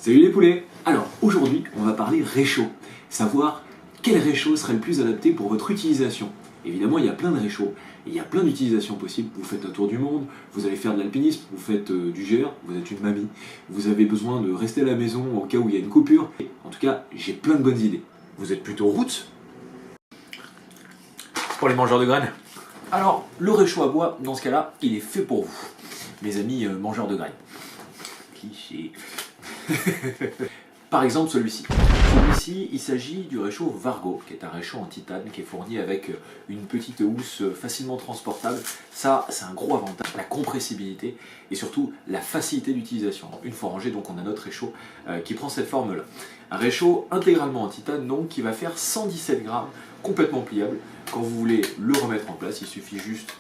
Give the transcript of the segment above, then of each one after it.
Salut les poulets! Alors aujourd'hui on va parler réchaud, savoir quel réchaud serait le plus adapté pour votre utilisation. Évidemment il y a plein de réchauds, il y a plein d'utilisations possibles, vous faites un tour du monde, vous allez faire de l'alpinisme, vous faites du GR, vous êtes une mamie, vous avez besoin de rester à la maison au cas où il y a une coupure. En tout cas j'ai plein de bonnes idées. Vous êtes plutôt route? Pour les mangeurs de graines. Alors le réchaud à bois dans ce cas là il est fait pour vous, mes amis mangeurs de graines. Cliché. Par exemple celui-ci. Celui-ci, il s'agit du réchaud Vargo, qui est un réchaud en titane qui est fourni avec une petite housse facilement transportable. Ça, c'est un gros avantage, la compressibilité et surtout la facilité d'utilisation. Une fois rangé, donc on a notre réchaud qui prend cette forme-là. Un réchaud intégralement en titane, donc qui va faire 117 grammes, complètement pliable. Quand vous voulez le remettre en place, il suffit juste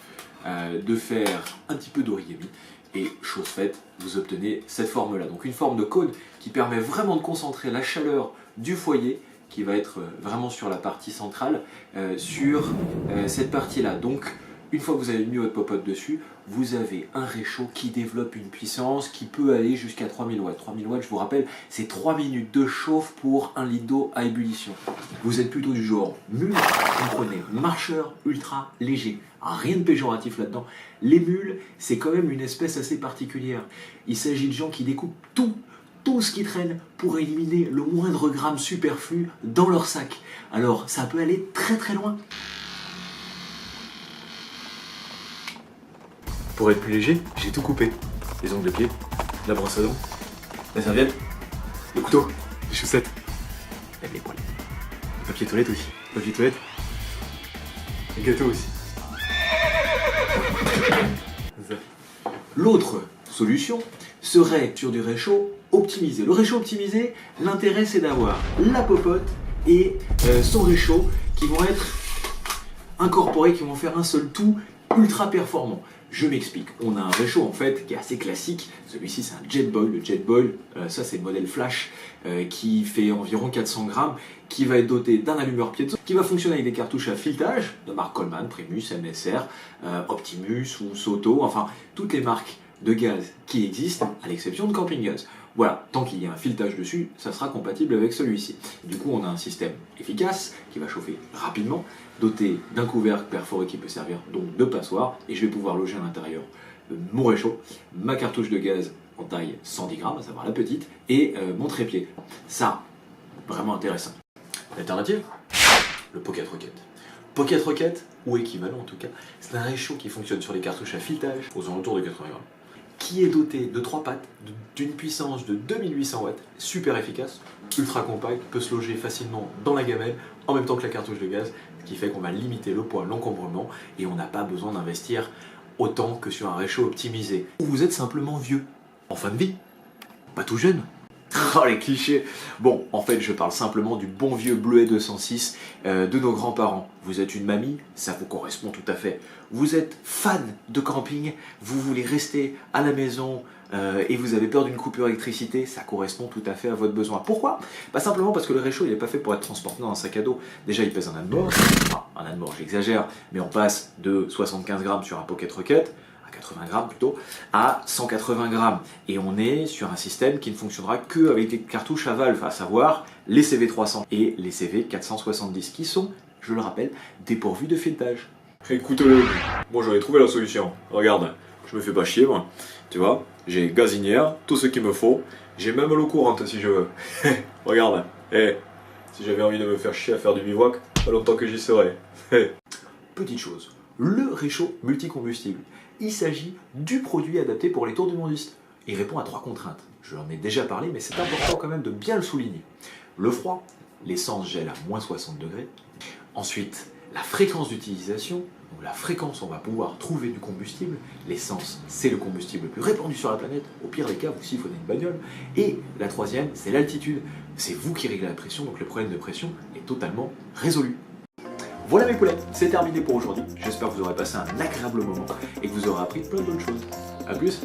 de faire un petit peu d'origami. Et chose faite, vous obtenez cette forme-là. Donc une forme de cône qui permet vraiment de concentrer la chaleur du foyer, qui va être vraiment sur la partie centrale, sur cette partie-là. Donc une fois que vous avez mis votre popote dessus, vous avez un réchaud qui développe une puissance qui peut aller jusqu'à 3000 watts. 3000 watts, je vous rappelle, c'est 3 minutes de chauffe pour 1 litre d'eau à ébullition. Vous êtes plutôt du genre mule, comprenez, marcheur ultra léger. Rien de péjoratif là-dedans. Les mules, c'est quand même une espèce assez particulière. Il s'agit de gens qui découpent tout ce qui traîne pour éliminer le moindre gramme superflu dans leur sac. Alors, ça peut aller très très loin. Pour être plus léger, j'ai tout coupé. Les ongles de pied, la brosse à dents, la serviette, le couteau, les chaussettes, même les poils. Le papier toilette aussi. Le papier toilette, les gâteaux aussi. L'autre solution serait sur du réchaud optimisé. Le réchaud optimisé, l'intérêt c'est d'avoir la popote et son réchaud qui vont être incorporés, qui vont faire un seul tout ultra performant. Je m'explique, on a un réchaud en fait qui est assez classique, celui-ci c'est un Jetboil, le Jetboil, ça c'est le modèle Flash qui fait environ 400 grammes, qui va être doté d'un allumeur piezo, qui va fonctionner avec des cartouches à filetage de marque Coleman, Primus, MSR, Optimus ou Soto, enfin toutes les marques de gaz qui existent à l'exception de Camping Gaz. Voilà, tant qu'il y a un filetage dessus, ça sera compatible avec celui-ci. Du coup, on a un système efficace qui va chauffer rapidement, doté d'un couvercle perforé qui peut servir donc de passoire, et je vais pouvoir loger à l'intérieur mon réchaud, ma cartouche de gaz en taille 110 grammes, à savoir la petite, et mon trépied. Ça, vraiment intéressant. L'alternative, le Pocket Rocket. Pocket Rocket, ou équivalent en tout cas, c'est un réchaud qui fonctionne sur les cartouches à filetage aux alentours de 80 grammes. Qui est doté de 3 pattes, d'une puissance de 2800 watts, super efficace, ultra compact, peut se loger facilement dans la gamelle, en même temps que la cartouche de gaz, ce qui fait qu'on va limiter le poids, l'encombrement, et on n'a pas besoin d'investir autant que sur un réchaud optimisé. Ou vous êtes simplement vieux, en fin de vie, pas tout jeune. Oh les clichés! Bon, en fait, je parle simplement du bon vieux Bleuet 206 de nos grands-parents. Vous êtes une mamie, ça vous correspond tout à fait. Vous êtes fan de camping, vous voulez rester à la maison et vous avez peur d'une coupure d'électricité, ça correspond tout à fait à votre besoin. Pourquoi? Bah simplement parce que le réchaud, il n'est pas fait pour être transporté dans un sac à dos. Déjà, il pèse un âne mort, enfin, un âne mort, j'exagère, mais on passe de 75 grammes sur un Pocket Rocket, 80 grammes plutôt, à 180 grammes. Et on est sur un système qui ne fonctionnera que avec des cartouches à valve, à savoir les CV300 et les CV470, qui sont, je le rappelle, dépourvus de filetage. Écoute-le, moi j'aurais trouvé la solution. Regarde, je me fais pas chier moi. Tu vois, j'ai gazinière, tout ce qu'il me faut. J'ai même l'eau courante si je veux. Regarde, si j'avais envie de me faire chier à faire du bivouac, pas longtemps que j'y serais. Petite chose, le réchaud multicombustible. Il s'agit du produit adapté pour les tours du mondiste. Il répond à 3 contraintes. Je en ai déjà parlé, mais c'est important quand même de bien le souligner. Le froid, l'essence gèle à moins 60 degrés. Ensuite, la fréquence d'utilisation, donc la fréquence où on va pouvoir trouver du combustible. L'essence, c'est le combustible le plus répandu sur la planète. Au pire des cas, vous siphonnez une bagnole. Et la troisième, c'est l'altitude. C'est vous qui réglez la pression, donc le problème de pression est totalement résolu. Voilà mes poulets, c'est terminé pour aujourd'hui. J'espère que vous aurez passé un agréable moment et que vous aurez appris plein d'autres choses. A plus!